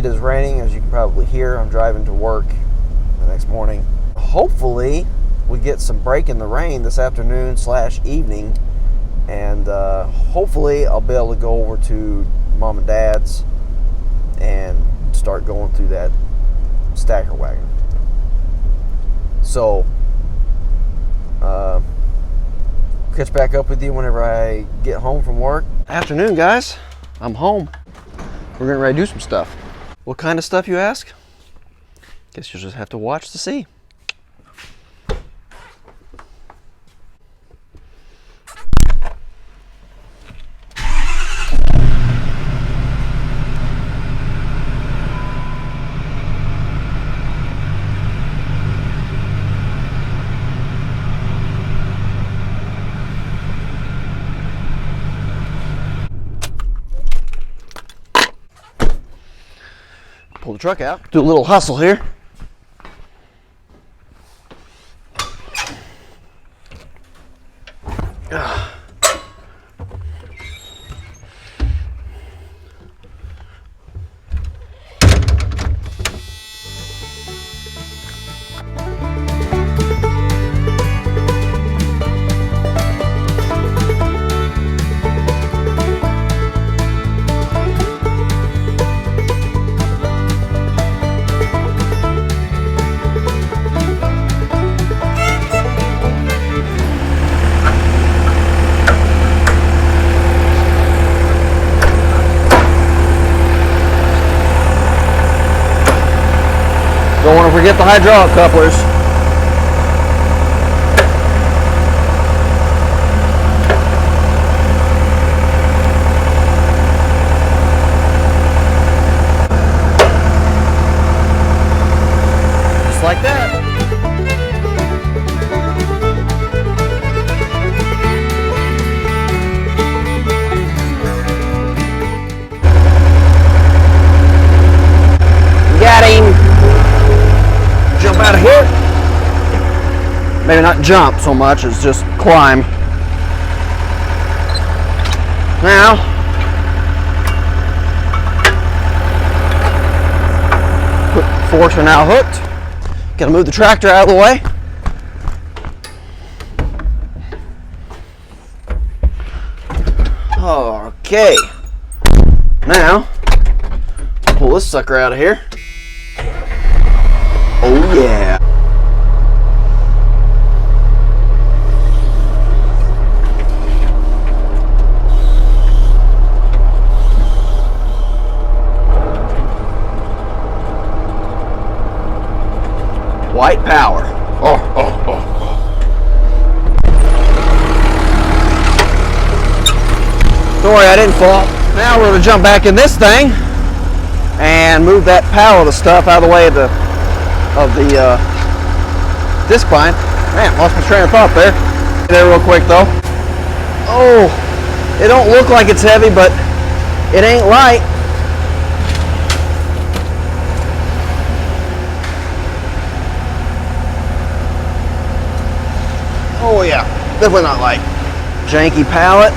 It is raining, as you can probably hear. I'm driving to work the next morning. Hopefully we get some break in the rain this afternoon / evening, and hopefully I'll be able to go over to Mom and Dad's and start going through that stacker wagon. So catch back up with you whenever I get home from work. Afternoon, guys. I'm home. We're getting ready to do some stuff. What kind of stuff, you ask? Guess you'll just have to watch to see. Pull the truck out, do a little hustle here. Don't want to forget the hydraulic couplers. Just like that. Got him. Jump out of here. Maybe not jump so much as just climb. Now, forks are now hooked. Gotta move the tractor out of the way. Okay. Now, pull this sucker out of here. Oh yeah. White power. Oh. Don't worry, I didn't fall. Now we're gonna jump back in this thing and move that power of the stuff out of the way of the discbine. Man, lost my train of thought there. Get there real quick though. Oh, it don't look like it's heavy, but it ain't light. Oh yeah, definitely not light. Janky pallet.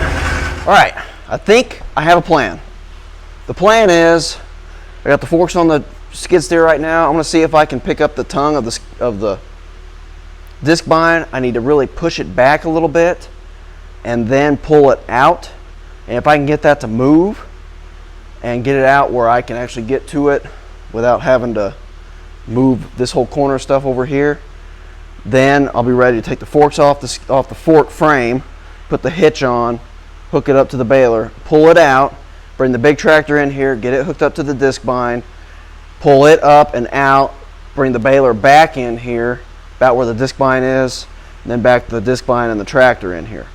All right, I think I have a plan. The plan is, I got the forks on the skid steer right now. I'm going to see if I can pick up the tongue of the discbine. I need to really push it back a little bit and then pull it out. And if I can get that to move and get it out where I can actually get to it without having to move this whole corner stuff over here, then I'll be ready to take the forks off the fork frame, put the hitch on, hook it up to the baler, pull it out, bring the big tractor in here, get it hooked up to the discbine, pull it up and out, bring the baler back in here, about where the discbine is, and then back to the discbine and the tractor in here.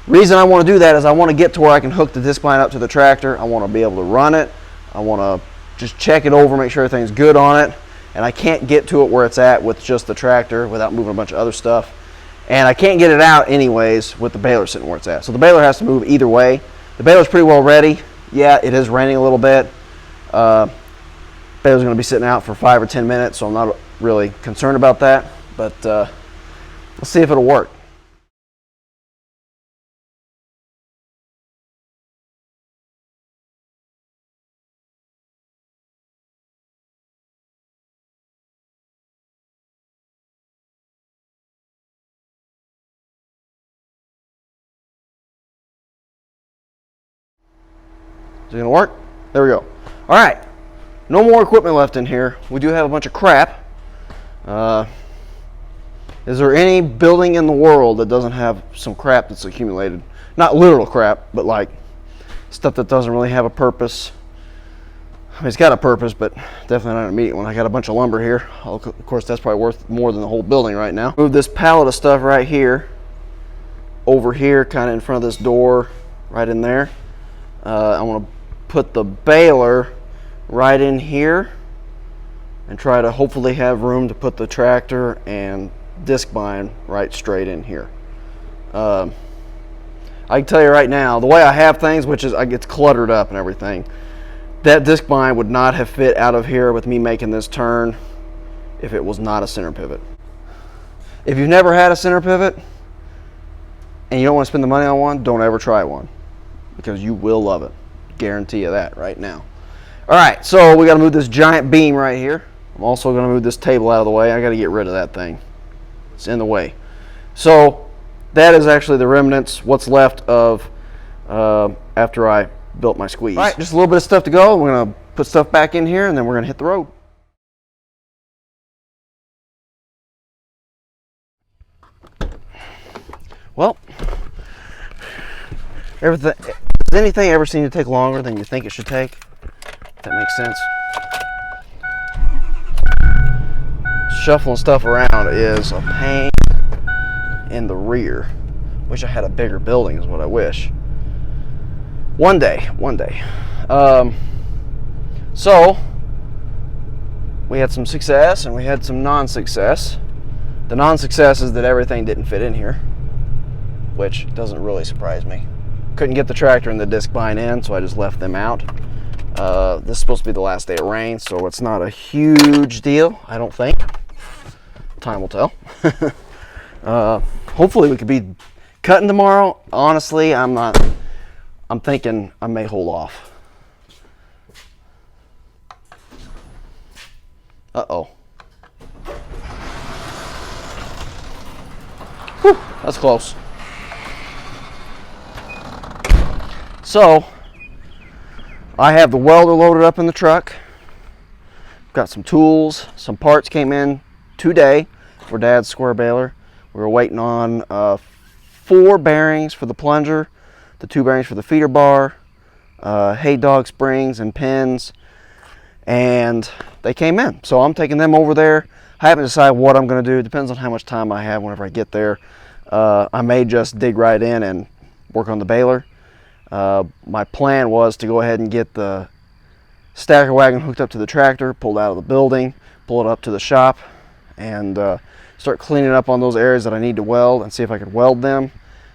Reason I want to do that is I want to get to where I can hook the discbine up to the tractor. I want to be able to run it. I want to just check it over, make sure everything's good on it. And I can't get to it where it's at with just the tractor without moving a bunch of other stuff. And I can't get it out anyways with the baler sitting where it's at. So the baler has to move either way. The baler's pretty well ready. Yeah, it is raining a little bit. Baler's going to be sitting out for 5 or 10 minutes, so I'm not really concerned about that. But let's see if it'll work. Is it gonna work? There we go. All right, no more equipment left in here. We do have a bunch of crap. Is there any building in the world that doesn't have some crap that's accumulated? Not literal crap, but like stuff that doesn't really have a purpose. I mean, it's got a purpose, but definitely not an immediate one. I got a bunch of lumber here. Of course, that's probably worth more than the whole building right now. Move this pallet of stuff right here, over here, kind of in front of this door, right in there. I want to put the baler right in here and try to hopefully have room to put the tractor and discbine right straight in here. I can tell you right now, the way I have things, which is it's cluttered up and everything, that discbine would not have fit out of here with me making this turn if it was not a center pivot. If you've never had a center pivot and you don't want to spend the money on one, don't ever try one, because you will love it. Guarantee you that right now. All right, so we got to move this giant beam right here. I'm also going to move this table out of the way. I got to get rid of that thing. It's in the way. So that is actually the remnants, what's left of after I built my squeeze. All right, just a little bit of stuff to go. We're going to put stuff back in here, and then we're going to hit the road. Well, has anything ever seemed to take longer than you think it should take? If that makes sense. Shuffling stuff around is a pain in the rear. Wish I had a bigger building is what I wish. One day. So we had some success and we had some non-success. The non-success is that everything didn't fit in here, which doesn't really surprise me. Couldn't get the tractor and the discbine in, so I just left them out. This is supposed to be the last day of rain, so it's not a huge deal, I don't think. Time will tell. Hopefully we could be cutting tomorrow. Honestly, I'm thinking I may hold off. Uh-oh. Whew, that's close. So, I have the welder loaded up in the truck. Got some tools, some parts came in today for Dad's square baler. We were waiting on 4 bearings for the plunger, the 2 bearings for the feeder bar, hay dog springs and pins, and they came in. So I'm taking them over there. I haven't decided what I'm going to do. It depends on how much time I have whenever I get there. I may just dig right in and work on the baler. My plan was to go ahead and get the stacker wagon hooked up to the tractor, pulled out of the building, pull it up to the shop, and start cleaning up on those areas that I need to weld and see if I could weld them.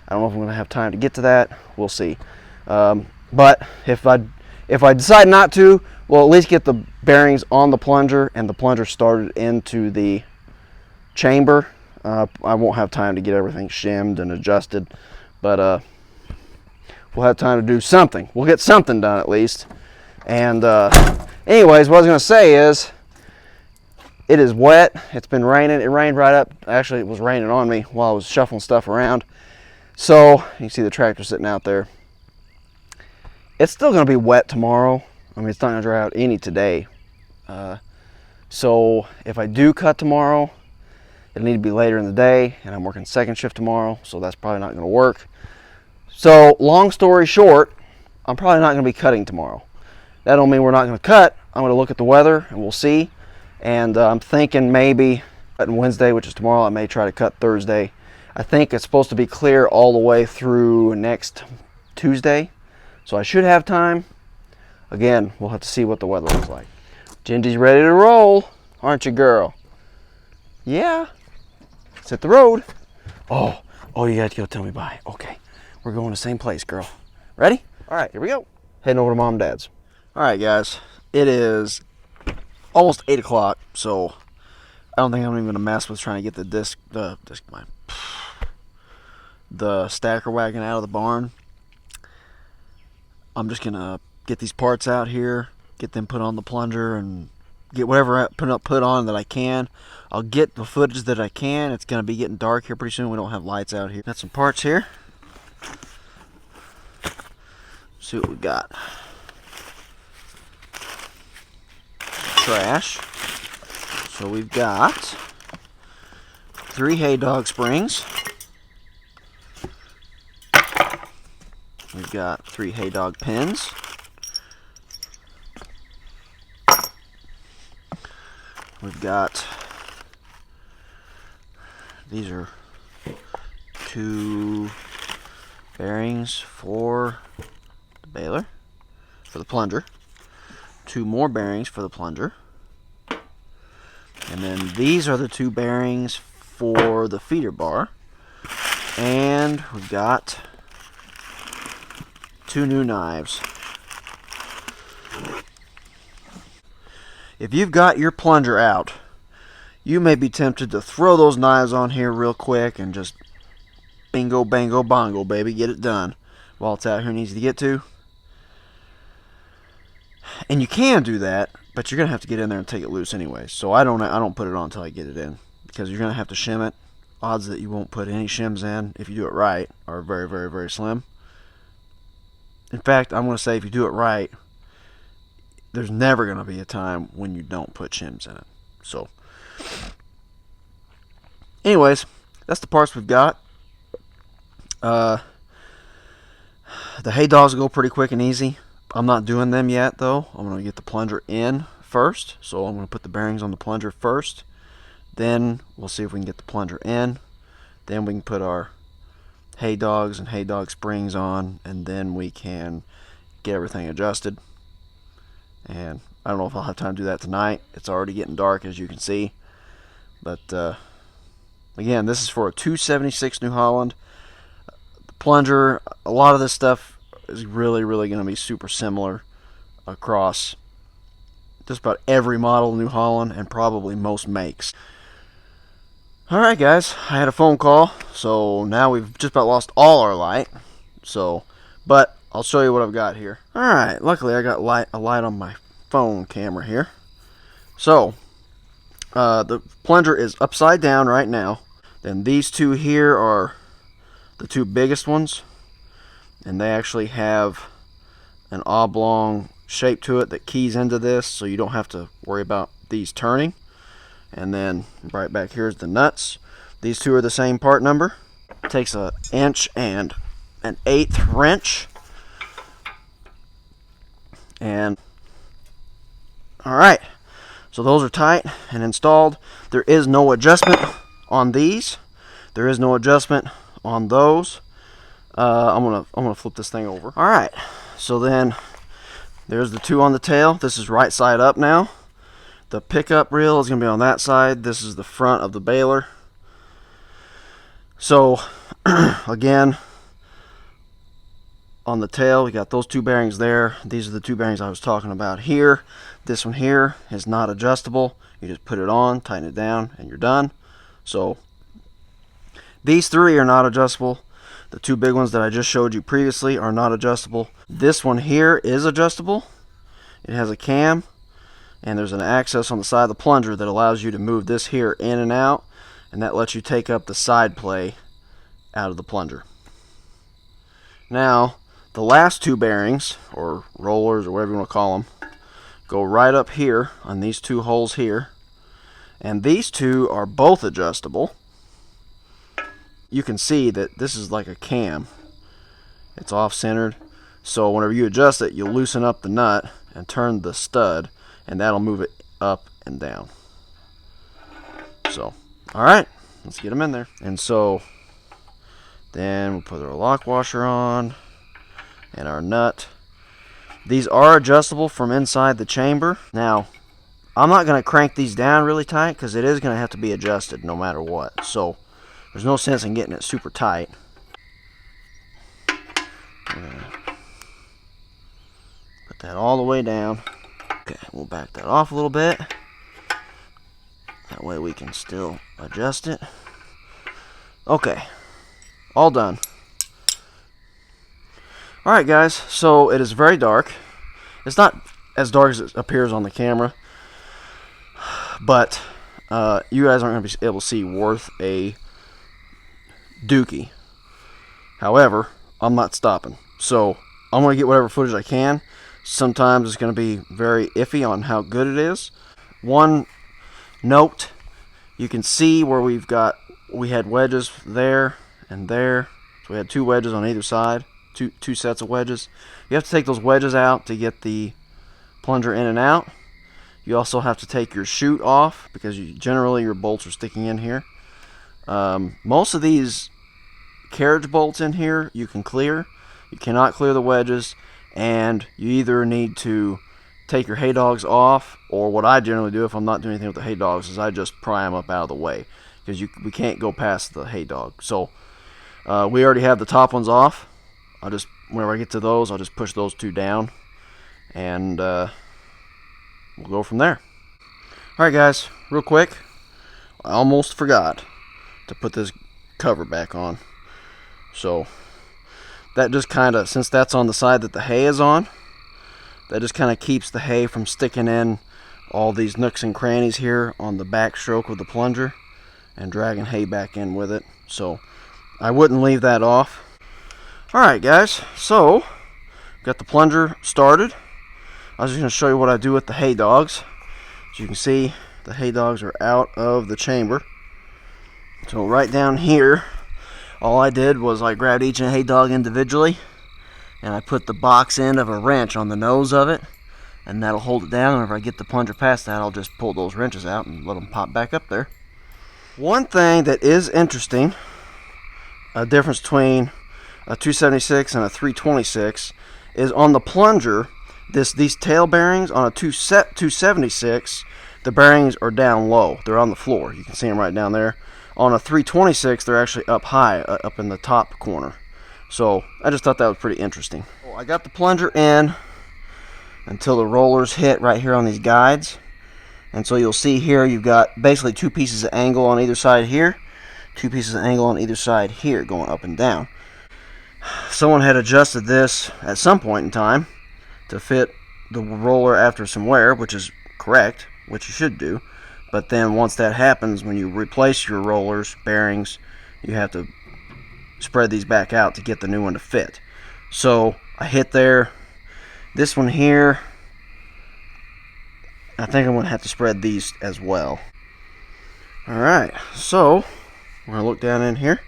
I don't know if I'm going to have time to get to that. We'll see. But if I decide not to, we'll at least get the bearings on the plunger and the plunger started into the chamber. I won't have time to get everything shimmed and adjusted, but we'll have time to do something. We'll get something done at least. And anyways, what I was going to say is, it is wet. It's been raining. It rained right up. Actually, it was raining on me while I was shuffling stuff around. So you can see the tractor sitting out there. It's still going to be wet tomorrow. I mean, it's not going to dry out any today. So if I do cut tomorrow, it'll need to be later in the day, and I'm working second shift tomorrow, so that's probably not going to work. So long story short, I'm probably not going to be cutting tomorrow. That don't mean we're not going to cut. I'm going to look at the weather and we'll see. And I'm thinking maybe on Wednesday, which is tomorrow, I may try to cut Thursday. I think it's supposed to be clear all the way through next Tuesday. So I should have time. Again, we'll have to see what the weather looks like. Gingy's ready to roll, aren't you, girl? Yeah. Let's hit the road. Oh, you got to go tell me bye. Okay. We're going to the same place, girl. Ready? All right, here we go. Heading over to Mom and Dad's. All right, guys. It is almost 8 o'clock, so I don't think I'm even going to mess with trying to get the stacker wagon out of the barn. I'm just going to get these parts out here, get them put on the plunger, and get whatever put on that I can. I'll get the footage that I can. It's going to be getting dark here pretty soon. We don't have lights out here. Got some parts here. See what we got. trash. So we've got 3 hay dog springs. We've got 3 hay dog pins. We've got, these are 2 bearings for the baler, for the plunger. 2 more bearings for the plunger. And then these are the 2 bearings for the feeder bar. And we've got 2 new knives. If you've got your plunger out, you may be tempted to throw those knives on here real quick and just bingo, bango, bongo, baby, get it done while it's out here and easy to get to. And you can do that, but you're gonna have to get in there and take it loose anyway. So I don't put it on until I get it in, because you're gonna have to shim it. Odds that you won't put any shims in if you do it right are very, very, very slim. In fact, I'm gonna say if you do it right, there's never gonna be a time when you don't put shims in it. So, anyways, that's the parts we've got. The hay dogs go pretty quick and easy. I'm not doing them yet though. I'm going to get the plunger in first. So I'm going to put the bearings on the plunger first. Then we'll see if we can get the plunger in. Then we can put our hay dogs and hay dog springs on. And then we can get everything adjusted. And I don't know if I'll have time to do that tonight. It's already getting dark, as you can see. But again, this is for a 276 New Holland. The plunger, a lot of this stuff is really, really going to be super similar across just about every model New Holland and probably most makes. Alright guys, I had a phone call, so now we've just about lost all our light. But I'll show you what I've got here. Alright, luckily I got a light on my phone camera here. So, the plunger is upside down right now. Then these 2 here are the 2 biggest ones. And they actually have an oblong shape to it that keys into this, so you don't have to worry about these turning. And then right back here is the nuts. These 2 are the same part number. It takes an inch and an 1/8 wrench. And alright, so those are tight and installed. There is no adjustment on these. There is no adjustment on those. I'm gonna flip this thing over. All right, so then there's the 2 on the tail. This is right side up now. The pickup reel is gonna be on that side. This is the front of the baler. So again, on the tail, we got those 2 bearings there. These are the 2 bearings I was talking about here. This one here is not adjustable. You just put it on, tighten it down, and you're done. So these 3 are not adjustable. The 2 big ones that I just showed you previously are not adjustable. This one here is adjustable. It has a cam, and there's an access on the side of the plunger that allows you to move this here in and out, and that lets you take up the side play out of the plunger. Now, the last 2 bearings, or rollers, or whatever you want to call them, go right up here on these 2 holes here, and these 2 are both adjustable. You can see that this is like a cam. It's off-centered, so whenever you adjust it, you'll loosen up the nut and turn the stud, and that'll move it up and down. So, alright, let's get them in there. And so, then we'll put our lock washer on, and our nut. These are adjustable from inside the chamber. Now, I'm not going to crank these down really tight, because it is going to have to be adjusted no matter what. So, there's no sense in getting it super tight. Put that all the way down. Okay, we'll back that off a little bit. That way we can still adjust it. Okay, all done. Alright guys, so it is very dark. It's not as dark as it appears on the camera, but you guys aren't going to be able to see worth a dookie. However, I'm not stopping, so I'm going to get whatever footage I can. Sometimes it's going to be very iffy on how good it is. One note, you can see where we had wedges there and there. So we had 2 wedges on either side, two sets of wedges. You have to take those wedges out to get the plunger in and out. You also have to take your chute off because generally your bolts are sticking in here. Most of these carriage bolts in here you can clear. You cannot clear the wedges, and you either need to take your hay dogs off, or what I generally do if I'm not doing anything with the hay dogs is I just pry them up out of the way, because we can't go past the hay dog. So we already have the top ones off. Whenever I get to those, I'll just push those 2 down, and we'll go from there. Alright guys, real quick, I almost forgot to put this cover back on. So that just kind of, since that's on the side that the hay is on, that just kind of keeps the hay from sticking in all these nooks and crannies here on the back stroke of the plunger and dragging hay back in with it. So I wouldn't leave that off. Alright guys, so got the plunger started. I was just going to show you what I do with the hay dogs. As you can see, the hay dogs are out of the chamber. So right down here, all I did was I grabbed each hay dog individually, and I put the box end of a wrench on the nose of it, and that'll hold it down. And if I get the plunger past that, I'll just pull those wrenches out and let them pop back up there. One thing that is interesting, a difference between a 276 and a 326, is on the plunger, these tail bearings on a 276, the bearings are down low. They're on the floor. You can see them right down there. On a 326, they're actually up high, up in the top corner. So I just thought that was pretty interesting. I got the plunger in until the rollers hit right here on these guides. And so you'll see here you've got basically 2 pieces of angle on either side here, 2 pieces of angle on either side here going up and down. Someone had adjusted this at some point in time to fit the roller after some wear, which is correct, which you should do. But then once that happens, when you replace your rollers, bearings, you have to spread these back out to get the new one to fit. So I hit there. This one here, I think I'm going to have to spread these as well. Alright, so we're going to look down in here,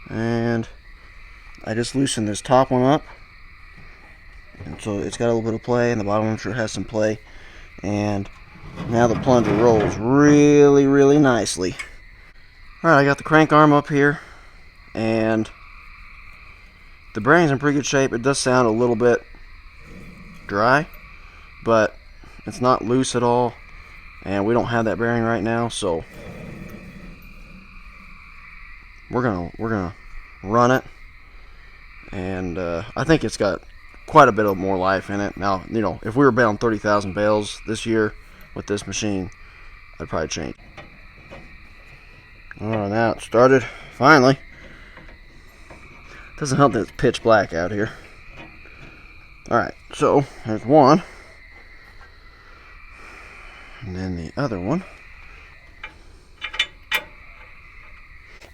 and I just loosened this top one up, and so it's got a little bit of play, and the bottom one sure has some play, and now the plunger rolls really, really nicely. Alright, I got the crank arm up here, and the bearing's in pretty good shape. It does sound a little bit dry, but it's not loose at all, and we don't have that bearing right now, so we're gonna run it, and I think it's got quite a bit of more life in it. Now, you know, if we were baling 30,000 bales this year with this machine, I'd probably change. Alright, now it started finally. Doesn't help that it's pitch black out here. Alright, so there's one, and then the other one.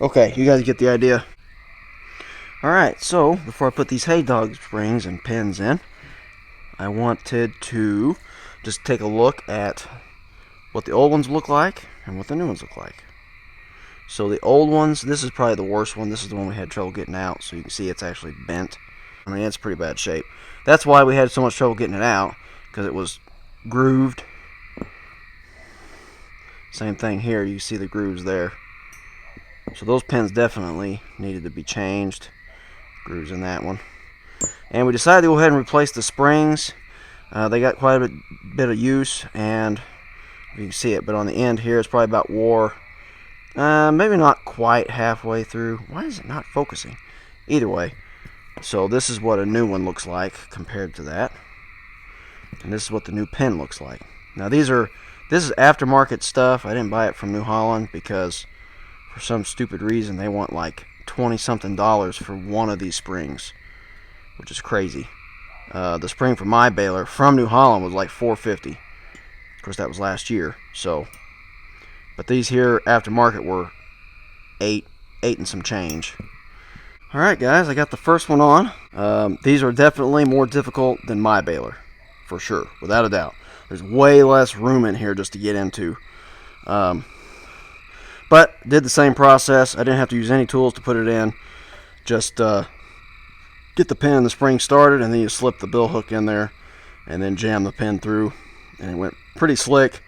Okay, you guys get the idea. Alright, so before I put these hay dog springs and pins in, I wanted to just take a look at what the old ones look like and what the new ones look like. So the old ones, this is probably the worst one. This is the one we had trouble getting out, so you can see it's actually bent. I mean, it's pretty bad shape. That's why we had so much trouble getting it out, because it was grooved. Same thing here, you see the grooves there. So those pins definitely needed to be changed. Grooves in that one. And we decided to go ahead and replace the springs. They got quite a bit of use, and you can see it, but on the end here it's probably about wore. Maybe not quite halfway through. Why is it not focusing? Either way, so this is what a new one looks like compared to that, and this is what the new pin looks like. Now this is aftermarket stuff. I didn't buy it from New Holland because for some stupid reason they want like $20-something for one of these springs, which is crazy. The spring for my baler from New Holland was like $450. Of course, that was last year. So, but these here aftermarket were $8 and some change. All right, guys, I got the first one on. These are definitely more difficult than my baler, for sure, without a doubt. There's way less room in here just to get into. But did the same process. I didn't have to use any tools to put it in. Just get the pin and the spring started, and then you slip the bill hook in there and then jam the pin through, and it went pretty slick.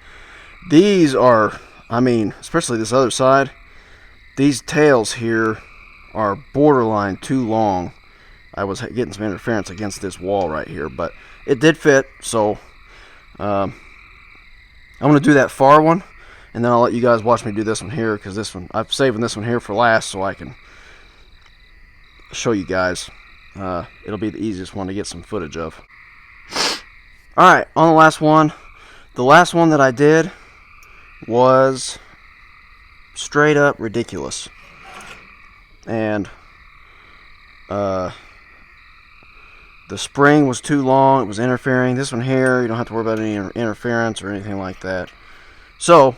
These are, I mean, especially this other side, these tails here are borderline too long. I was getting some interference against this wall right here, but it did fit. So I'm going to do that far one, and then I'll let you guys watch me do this one here, because this one, I'm saving this one here for last so I can show you guys. It'll be the easiest one to get some footage of. Alright, on the last one that I did was straight up ridiculous. And the spring was too long, it was interfering. This one here, you don't have to worry about any interference or anything like that. So,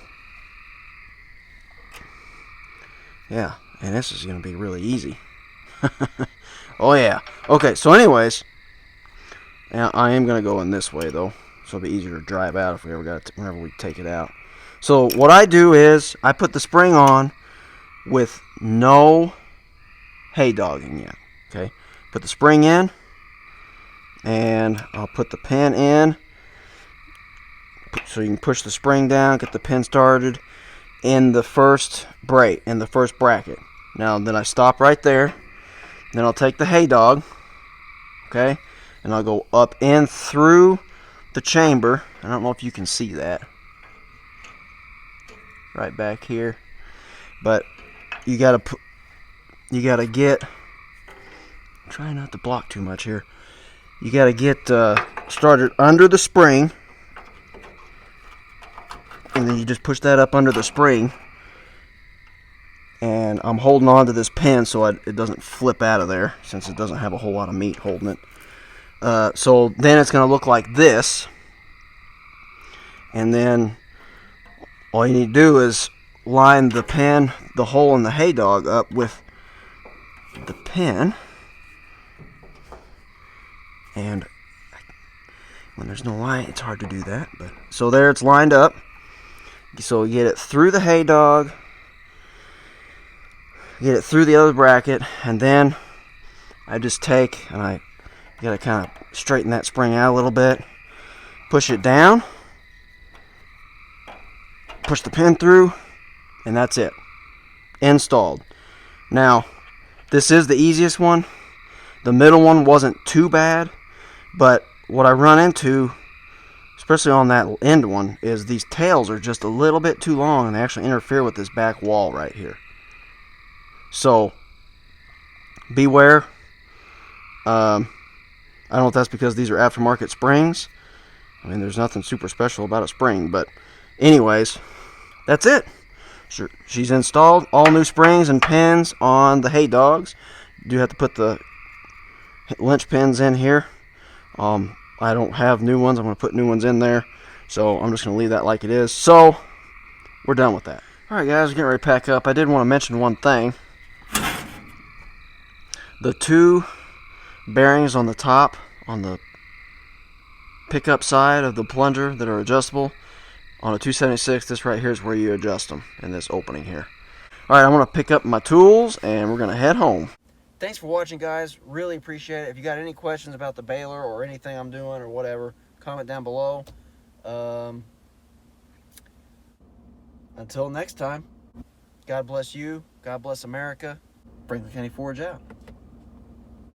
yeah, and this is going to be really easy. Oh yeah. Okay, so anyways, now I am going to go in this way though, so it'll be easier to drive out if we ever whenever we take it out. So what I do is I put the spring on with no hay dogging yet. Okay, put the spring in, and I'll put the pin in, so you can push the spring down, get the pin started in the first bracket. Now then I stop right there. Then I'll take the hay dog, okay, and I'll go up in through the chamber. I don't know if you can see that right back here, but you gotta get, try not to block too much here. You gotta get started under the spring, and then you just push that up under the spring. And I'm holding on to this pin so it doesn't flip out of there, since it doesn't have a whole lot of meat holding it. So then it's going to look like this. And then all you need to do is line the pin, the hole in the hay dog, up with the pin. And when there's no line, it's hard to do that. But so there, it's lined up. So you get it through the hay dog, get it through the other bracket, and then I just take, and you gotta kind of straighten that spring out a little bit, push it down, push the pin through, and that's it. Installed. Now, this is the easiest one. The middle one wasn't too bad, but what I run into, especially on that end one, is these tails are just a little bit too long, and they actually interfere with this back wall right here. So, beware. I don't know if that's because these are aftermarket springs. I mean, there's nothing super special about a spring, but anyways, that's it. Sure, she's installed all new springs and pins on the hay dogs. You do have to put the linch pins in here. I don't have new ones. I'm going to put new ones in there, so I'm just going to leave that like it is. So, we're done with that. Alright guys, we're getting ready to pack up. I did want to mention one thing. The two bearings on the top, on the pickup side of the plunger that are adjustable, on a 276, this right here is where you adjust them, in this opening here. Alright, I'm going to pick up my tools and we're going to head home. Thanks for watching, guys. Really appreciate it. If you got any questions about the baler or anything I'm doing or whatever, comment down below. Until next time, God bless you. God bless America. Franklin County Forage out.